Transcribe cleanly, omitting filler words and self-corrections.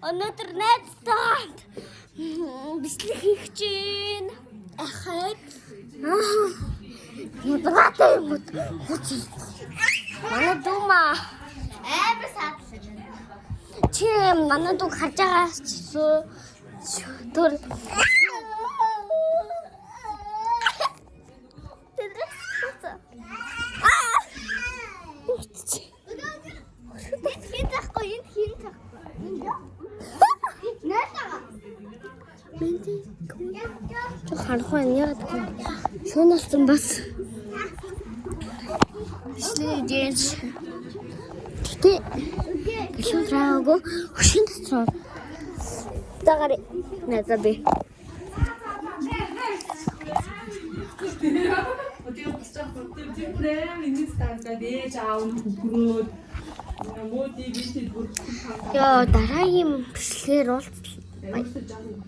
Өнөөдөр найзтайгаа бичлэг хийх чинь. Ахад. Яагаад юм бэ? Манай дума. Амар саадлаа. Чи манай дуг харж байгаа ч төр. Чи харахгүй яагаад гэвэл шуналсан бас. Слэдэж. Тэ. Гэлүүраагүй хөшин дотроо. Тагари. Назаби. Яа дараагийн бичлэгээр уулзлаа.